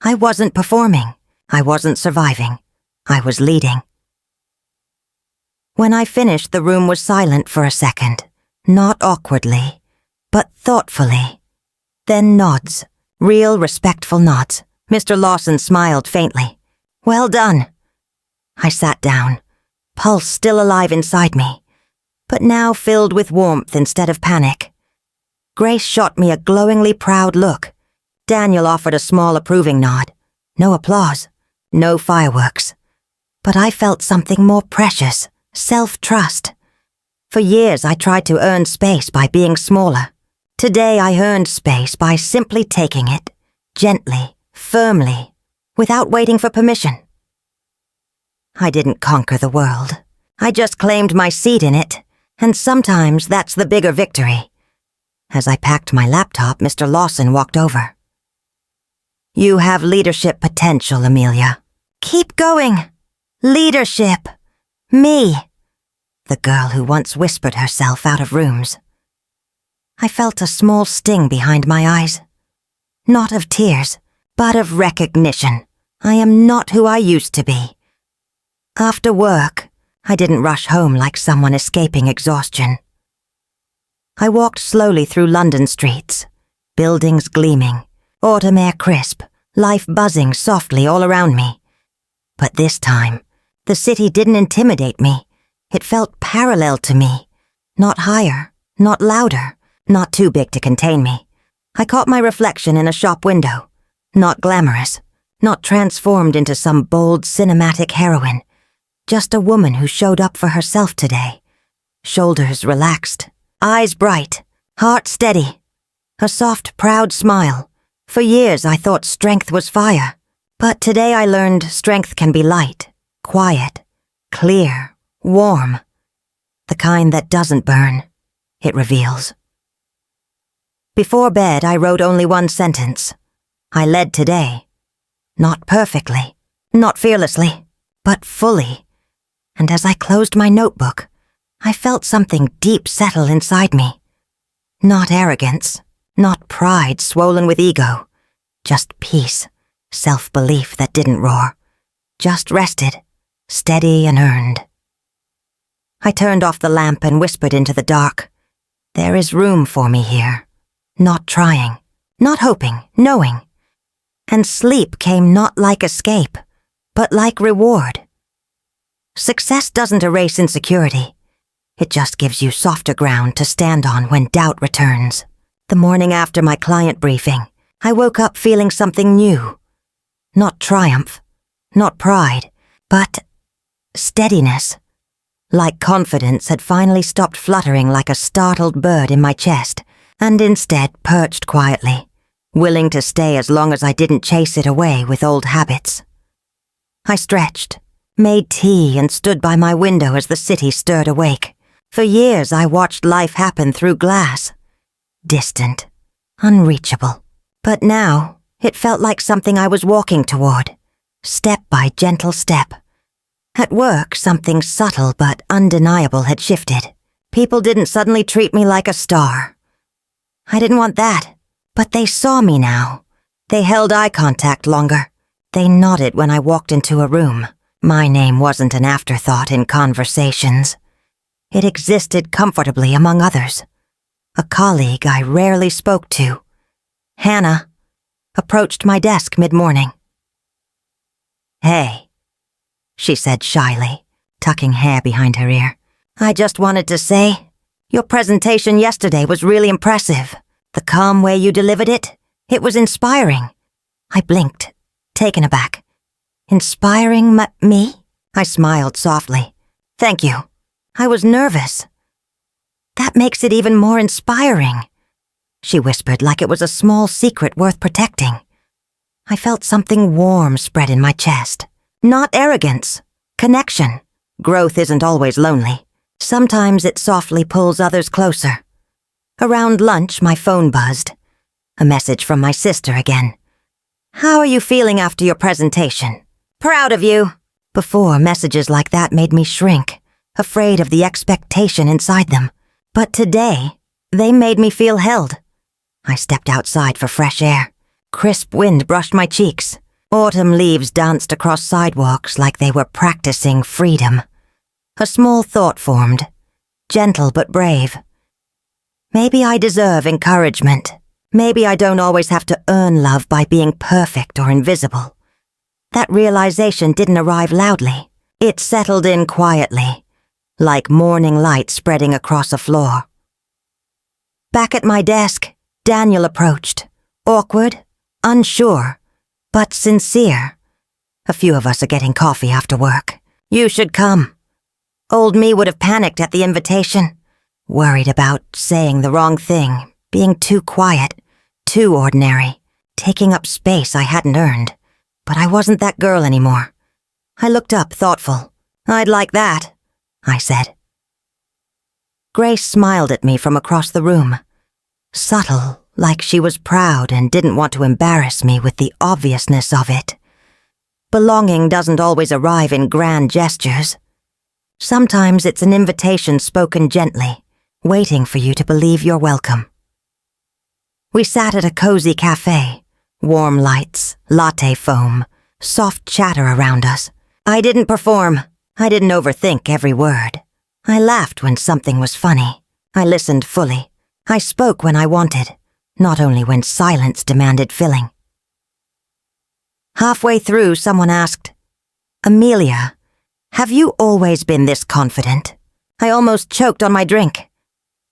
I wasn't performing. I wasn't surviving. I was leading. When I finished, the room was silent for a second, not awkwardly, but thoughtfully. Then nods, real respectful nods. Mr. Lawson smiled faintly. Well done. I sat down, pulse still alive inside me, but now filled with warmth instead of panic. Grace shot me a glowingly proud look. Daniel offered a small approving nod. No applause, no fireworks. But I felt something more precious, self-trust. For years I tried to earn space by being smaller. Today I earned space by simply taking it, gently, firmly, without waiting for permission. I didn't conquer the world. I just claimed my seat in it, And sometimes that's the bigger victory. As I packed my laptop, Mr. Lawson walked over. You have leadership potential, Amelia. Keep going. Leadership. Me. The girl who once whispered herself out of rooms. I felt a small sting behind my eyes. Not of tears, but of recognition. I am not who I used to be. After work, I didn't rush home like someone escaping exhaustion. I walked slowly through London streets, buildings gleaming, autumn air crisp, life buzzing softly all around me. But this time, the city didn't intimidate me. It felt parallel to me. Not higher, not louder, not too big to contain me. I caught my reflection in a shop window. Not glamorous, not transformed into some bold cinematic heroine. Just a woman who showed up for herself today. Shoulders relaxed, eyes bright, heart steady. A soft, proud smile. For years I thought strength was fire. But today I learned strength can be light, quiet, clear, warm. The kind that doesn't burn, it reveals. Before bed, I wrote only one sentence. I led today. Not perfectly, not fearlessly, but fully. And as I closed my notebook, I felt something deep settle inside me. Not arrogance, not pride swollen with ego, just peace, self-belief that didn't roar, just rested, steady and earned. I turned off the lamp and whispered into the dark. There is room for me here. Not trying, not hoping, knowing. And sleep came not like escape, but like reward. Success doesn't erase insecurity. It just gives you softer ground to stand on when doubt returns. The morning after my client briefing, I woke up feeling something new. Not triumph, not pride, but steadiness. Like confidence had finally stopped fluttering like a startled bird in my chest, and instead perched quietly, willing to stay as long as I didn't chase it away with old habits. I stretched, made tea, and stood by my window as the city stirred awake. For years I watched life happen through glass. Distant, unreachable. But now it felt like something I was walking toward, step by gentle step. At work, something subtle but undeniable had shifted. People didn't suddenly treat me like a star. I didn't want that, but they saw me now. They held eye contact longer. They nodded when I walked into a room. My name wasn't an afterthought in conversations. It existed comfortably among others. A colleague I rarely spoke to, Hannah, approached my desk mid-morning. Hey, she said shyly, tucking hair behind her ear. I just wanted to say, your presentation yesterday was really impressive. The calm way you delivered it, it was inspiring. I blinked, taken aback. Inspiring me? I smiled softly. Thank you. I was nervous. That makes it even more inspiring, she whispered like it was a small secret worth protecting. I felt something warm spread in my chest. Not arrogance. Connection. Growth isn't always lonely. Sometimes it softly pulls others closer. Around lunch, my phone buzzed. A message from my sister again. How are you feeling after your presentation? Proud of you. Before, messages like that made me shrink, afraid of the expectation inside them. But today, they made me feel held. I stepped outside for fresh air. Crisp wind brushed my cheeks. Autumn leaves danced across sidewalks like they were practicing freedom. A small thought formed, gentle but brave. Maybe I deserve encouragement. Maybe I don't always have to earn love by being perfect or invisible. That realization didn't arrive loudly. It settled in quietly, like morning light spreading across a floor. Back at my desk, Daniel approached, awkward, unsure, but sincere. A few of us are getting coffee after work. You should come. Old me would have panicked at the invitation, worried about saying the wrong thing, being too quiet, too ordinary, taking up space I hadn't earned. But I wasn't that girl anymore. I looked up, thoughtful. I'd like that, I said. Grace smiled at me from across the room. Subtle, like she was proud and didn't want to embarrass me with the obviousness of it. Belonging doesn't always arrive in grand gestures. Sometimes it's an invitation spoken gently, waiting for you to believe you're welcome. We sat at a cozy cafe, warm lights, latte foam, soft chatter around us. I didn't perform. I didn't overthink every word. I laughed when something was funny. I listened fully. I spoke when I wanted, not only when silence demanded filling. Halfway through, someone asked, "Amelia, have you always been this confident?" I almost choked on my drink.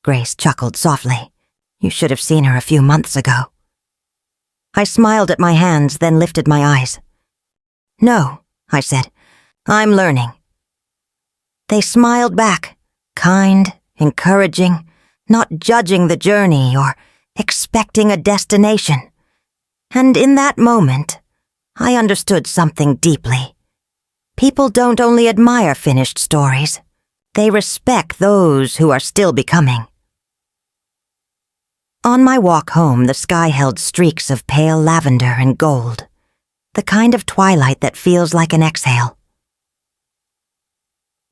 Grace chuckled softly. You should have seen her a few months ago. I smiled at my hands, then lifted my eyes. "No," I said. "I'm learning." They smiled back, kind, encouraging, not judging the journey or expecting a destination. And in that moment, I understood something deeply. People don't only admire finished stories, they respect those who are still becoming. On my walk home, the sky held streaks of pale lavender and gold, the kind of twilight that feels like an exhale.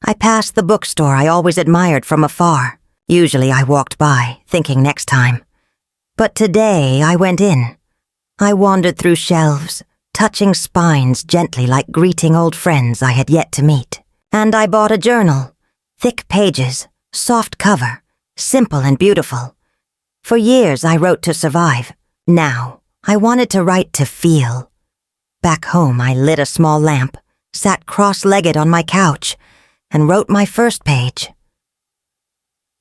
I passed the bookstore I always admired from afar. Usually I walked by, thinking next time. But today I went in. I wandered through shelves, touching spines gently like greeting old friends I had yet to meet. And I bought a journal, thick pages, soft cover, simple and beautiful. For years I wrote to survive. Now, I wanted to write to feel. Back home I lit a small lamp, sat cross-legged on my couch, and wrote my first page.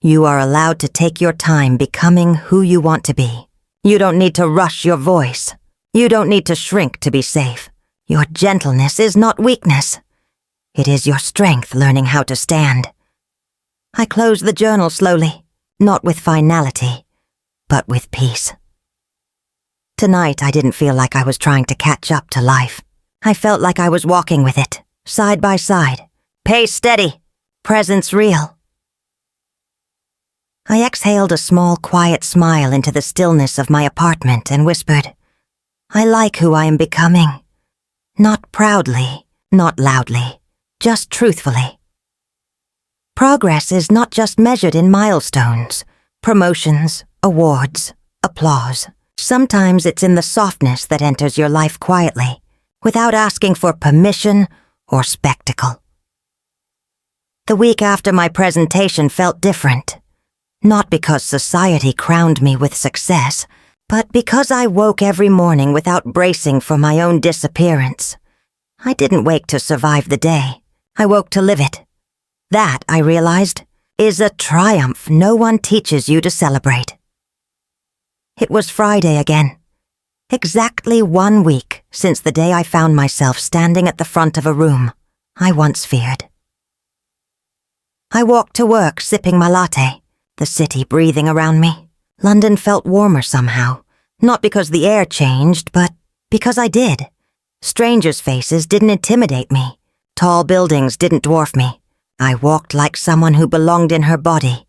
You are allowed to take your time becoming who you want to be. You don't need to rush your voice. You don't need to shrink to be safe. Your gentleness is not weakness. It is your strength learning how to stand. I closed the journal slowly, not with finality, but with peace. Tonight I didn't feel like I was trying to catch up to life. I felt like I was walking with it, side by side. Pace steady, presence real. I exhaled a small, quiet smile into the stillness of my apartment and whispered, I like who I am becoming. Not proudly, not loudly, just truthfully. Progress is not just measured in milestones, promotions, awards, applause. Sometimes it's in the softness that enters your life quietly, without asking for permission or spectacle. The week after my presentation felt different. Not because society crowned me with success, but because I woke every morning without bracing for my own disappearance. I didn't wake to survive the day. I woke to live it. That, I realized, is a triumph no one teaches you to celebrate. It was Friday again. Exactly 1 week since the day I found myself standing at the front of a room I once feared. I walked to work sipping my latte, the city breathing around me. London felt warmer somehow, not because the air changed, but because I did. Strangers' faces didn't intimidate me. Tall buildings didn't dwarf me. I walked like someone who belonged in her body.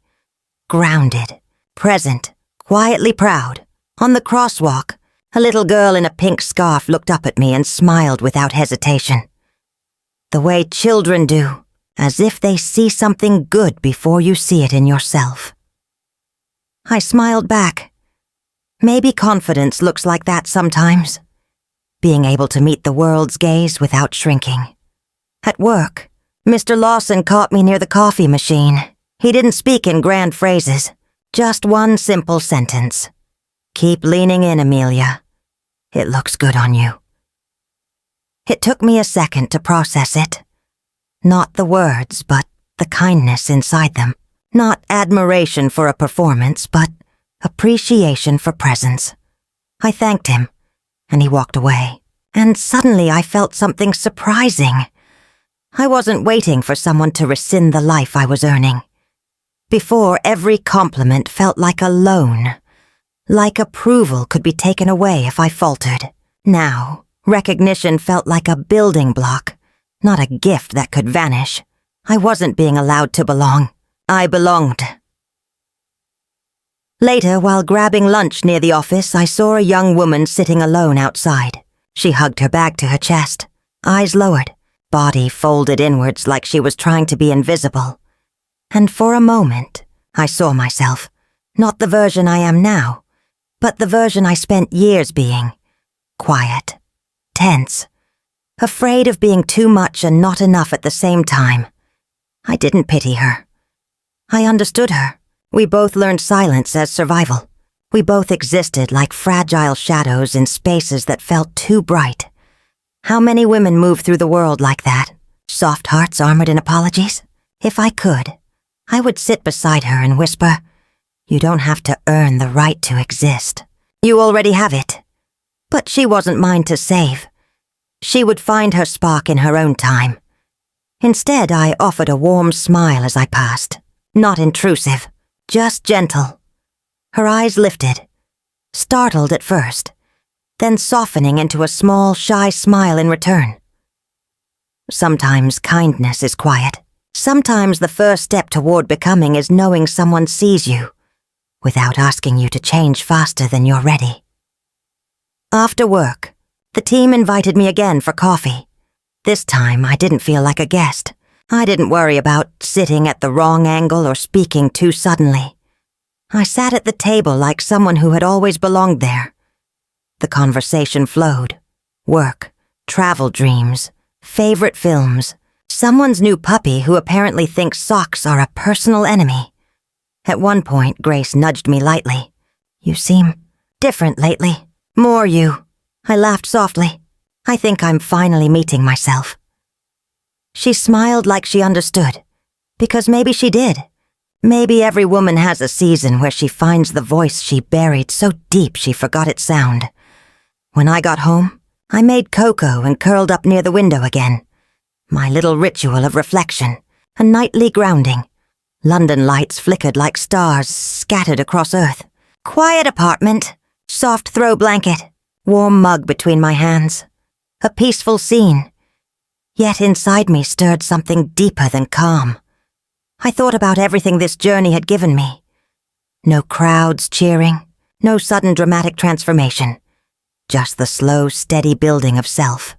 Grounded, present, quietly proud. On the crosswalk, a little girl in a pink scarf looked up at me and smiled without hesitation. The way children do, as if they see something good before you see it in yourself. I smiled back. Maybe confidence looks like that sometimes. Being able to meet the world's gaze without shrinking. At work, Mr. Lawson caught me near the coffee machine. He didn't speak in grand phrases, just one simple sentence. Keep leaning in, Amelia. It looks good on you. It took me a second to process it. Not the words, but the kindness inside them. Not admiration for a performance, but appreciation for presence. I thanked him, and he walked away. And suddenly I felt something surprising. I wasn't waiting for someone to rescind the life I was earning. Before, every compliment felt like a loan. Like approval could be taken away if I faltered. Now, recognition felt like a building block, not a gift that could vanish. I wasn't being allowed to belong. I belonged. Later, while grabbing lunch near the office, I saw a young woman sitting alone outside. She hugged her bag to her chest, eyes lowered, body folded inwards like she was trying to be invisible. And for a moment, I saw myself, not the version I am now, but the version I spent years being. Quiet, tense, afraid of being too much and not enough at the same time. I didn't pity her. I understood her. We both learned silence as survival. We both existed like fragile shadows in spaces that felt too bright. How many women move through the world like that? Soft hearts armored in apologies? If I could, I would sit beside her and whisper, "You don't have to earn the right to exist. You already have it." But she wasn't mine to save. She would find her spark in her own time. Instead, I offered a warm smile as I passed. Not intrusive, just gentle. Her eyes lifted, startled at first, then softening into a small, shy smile in return. Sometimes kindness is quiet. Sometimes the first step toward becoming is knowing someone sees you, without asking you to change faster than you're ready. After work, the team invited me again for coffee. This time, I didn't feel like a guest. I didn't worry about sitting at the wrong angle or speaking too suddenly. I sat at the table like someone who had always belonged there. The conversation flowed. Work, travel dreams, favorite films, someone's new puppy who apparently thinks socks are a personal enemy. At one point, Grace nudged me lightly. "You seem different lately. More you." I laughed softly. I think I'm finally meeting myself. She smiled like she understood, because maybe she did. Maybe every woman has a season where she finds the voice she buried so deep she forgot its sound. When I got home, I made cocoa and curled up near the window again. My little ritual of reflection, a nightly grounding. London lights flickered like stars scattered across Earth. Quiet apartment, soft throw blanket, warm mug between my hands. A peaceful scene. Yet inside me stirred something deeper than calm. I thought about everything this journey had given me. No crowds cheering, no sudden dramatic transformation. Just the slow, steady building of self.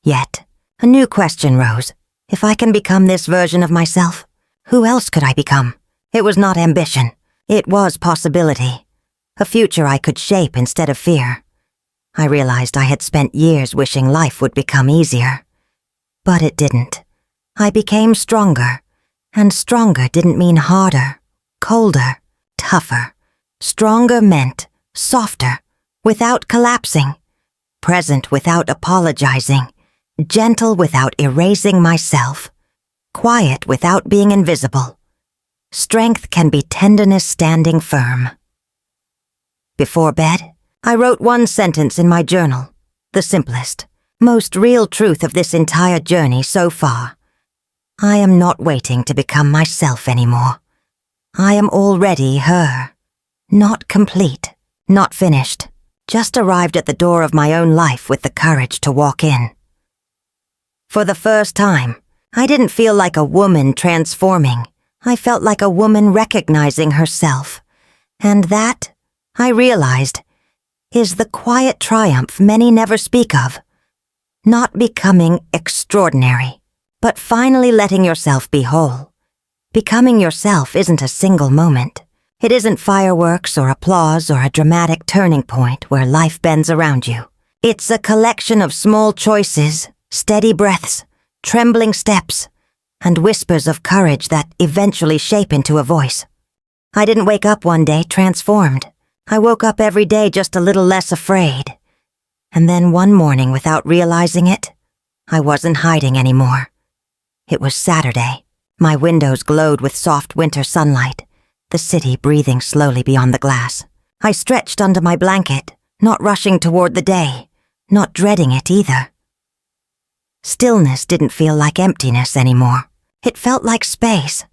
Yet, a new question rose. If I can become this version of myself, who else could I become? It was not ambition. It was possibility. A future I could shape instead of fear. I realized I had spent years wishing life would become easier. But it didn't. I became stronger. And stronger didn't mean harder, colder, tougher. Stronger meant softer, without collapsing. Present without apologizing. Gentle without erasing myself. Quiet without being invisible. Strength can be tenderness standing firm. Before bed, I wrote one sentence in my journal, the simplest, most real truth of this entire journey so far. I am not waiting to become myself anymore. I am already her. Not complete, not finished, just arrived at the door of my own life with the courage to walk in. For the first time, I didn't feel like a woman transforming. I felt like a woman recognizing herself. And that, I realized, is the quiet triumph many never speak of. Not becoming extraordinary, but finally letting yourself be whole. Becoming yourself isn't a single moment. It isn't fireworks or applause or a dramatic turning point where life bends around you. It's a collection of small choices, steady breaths, trembling steps, and whispers of courage that eventually shape into a voice. I didn't wake up one day transformed. I woke up every day just a little less afraid. And then one morning, without realizing it, I wasn't hiding anymore. It was Saturday. My windows glowed with soft winter sunlight, the city breathing slowly beyond the glass. I stretched under my blanket, not rushing toward the day, not dreading it either. Stillness didn't feel like emptiness anymore. It felt like space,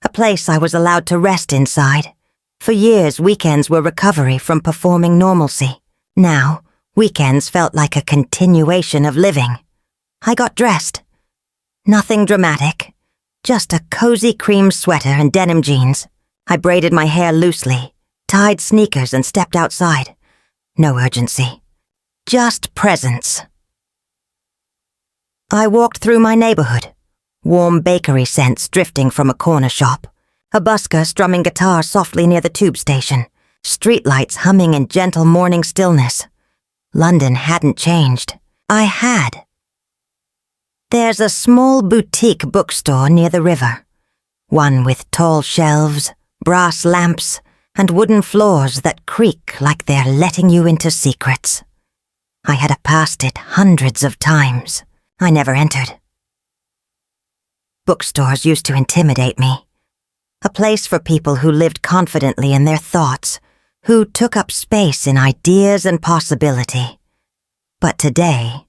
a place I was allowed to rest inside. For years, weekends were recovery from performing normalcy. Now, weekends felt like a continuation of living. I got dressed. Nothing dramatic, just a cozy cream sweater and denim jeans. I braided my hair loosely, tied sneakers and stepped outside. No urgency. Just presence. I walked through my neighborhood. Warm bakery scents drifting from a corner shop. A busker strumming guitar softly near the tube station. Streetlights humming in gentle morning stillness. London hadn't changed. I had. There's a small boutique bookstore near the river. One with tall shelves, brass lamps, and wooden floors that creak like they're letting you into secrets. I had passed it hundreds of times. I never entered. Bookstores used to intimidate me. A place for people who lived confidently in their thoughts, who took up space in ideas and possibility. But today,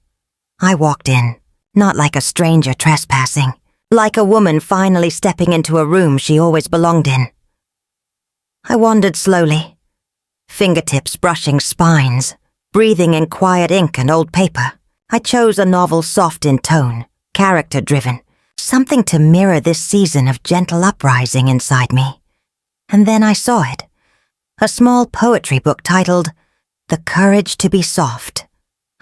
I walked in, not like a stranger trespassing, like a woman finally stepping into a room she always belonged in. I wandered slowly, fingertips brushing spines, breathing in quiet ink and old paper. I chose a novel soft in tone, character-driven, something to mirror this season of gentle uprising inside me. And then I saw it, a small poetry book titled The Courage to be Soft.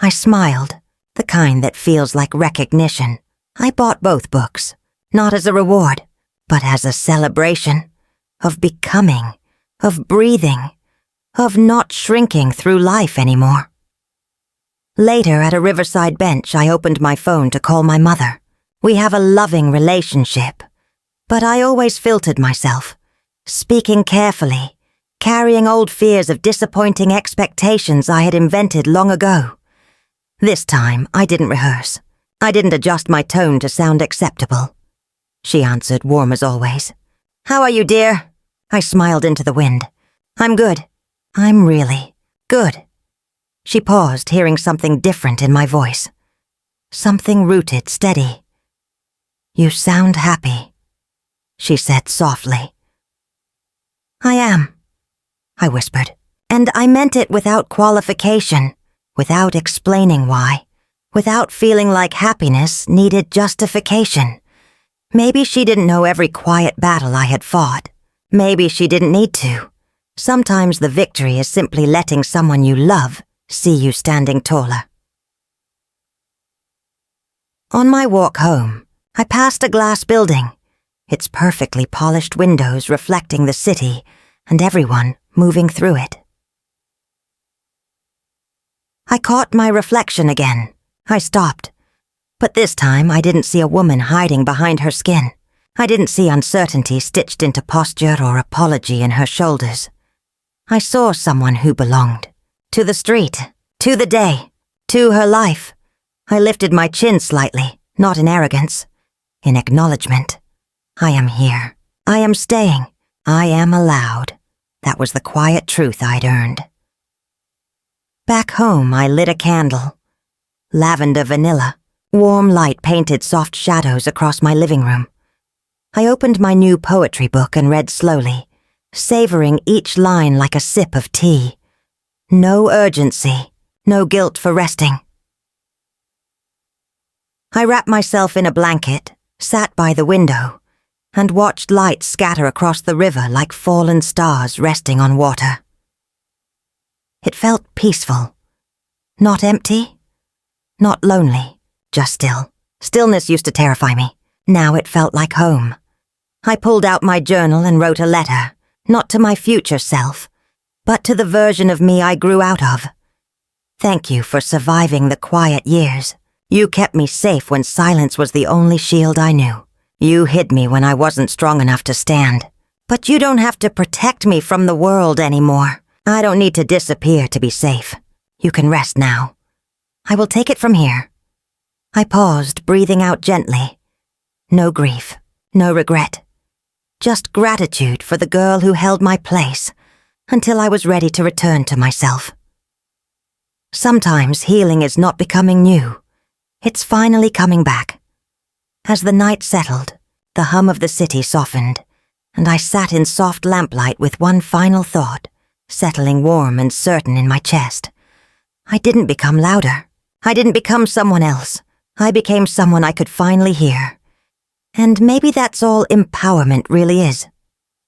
I smiled, the kind that feels like recognition. I bought both books, not as a reward, but as a celebration of becoming, of breathing, of not shrinking through life anymore. Later, at a riverside bench, I opened my phone to call my mother. We have a loving relationship, but I always filtered myself, speaking carefully, carrying old fears of disappointing expectations I had invented long ago. This time, I didn't rehearse. I didn't adjust my tone to sound acceptable. She answered, warm as always. "How are you, dear?" I smiled into the wind. "I'm good. I'm really good." She paused, hearing something different in my voice. Something rooted, steady. "You sound happy," she said softly. "I am," I whispered, and I meant it without qualification, without explaining why, without feeling like happiness needed justification. Maybe she didn't know every quiet battle I had fought. Maybe she didn't need to. Sometimes the victory is simply letting someone you love see you standing taller. On my walk home, I passed a glass building, its perfectly polished windows reflecting the city and everyone moving through it. I caught my reflection again. I stopped. But this time I didn't see a woman hiding behind her skin. I didn't see uncertainty stitched into posture or apology in her shoulders. I saw someone who belonged. To the street, to the day, to her life. I lifted my chin slightly, not in arrogance, in acknowledgement. I am here. I am staying. I am allowed. That was the quiet truth I'd earned. Back home, I lit a candle. Lavender vanilla. Warm light painted soft shadows across my living room. I opened my new poetry book and read slowly, savoring each line like a sip of tea. No urgency, no guilt for resting. I wrapped myself in a blanket, sat by the window, and watched light scatter across the river like fallen stars resting on water. It felt peaceful. Not empty, not lonely, just still. Stillness used to terrify me. Now it felt like home. I pulled out my journal and wrote a letter, not to my future self, but to the version of me I grew out of. Thank you for surviving the quiet years. You kept me safe when silence was the only shield I knew. You hid me when I wasn't strong enough to stand. But you don't have to protect me from the world anymore. I don't need to disappear to be safe. You can rest now. I will take it from here. I paused, breathing out gently. No grief, no regret. Just gratitude for the girl who held my place until I was ready to return to myself. Sometimes healing is not becoming new. It's finally coming back. As the night settled, the hum of the city softened, and I sat in soft lamplight with one final thought, settling warm and certain in my chest. I didn't become louder. I didn't become someone else. I became someone I could finally hear. And maybe that's all empowerment really is.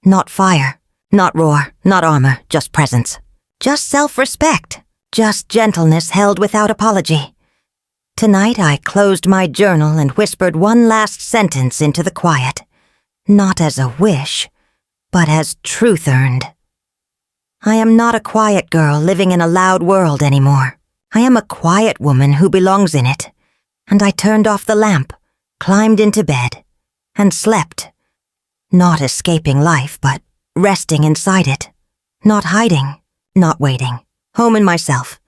Not fire, Not roar, not armor, just presence. Just self-respect. Just gentleness held without apology. Tonight I closed my journal and whispered one last sentence into the quiet. Not as a wish, but as truth earned. I am not a quiet girl living in a loud world anymore. I am a quiet woman who belongs in it. And I turned off the lamp, climbed into bed, and slept. Not escaping life, but resting inside it. Not hiding, not waiting. Home in myself.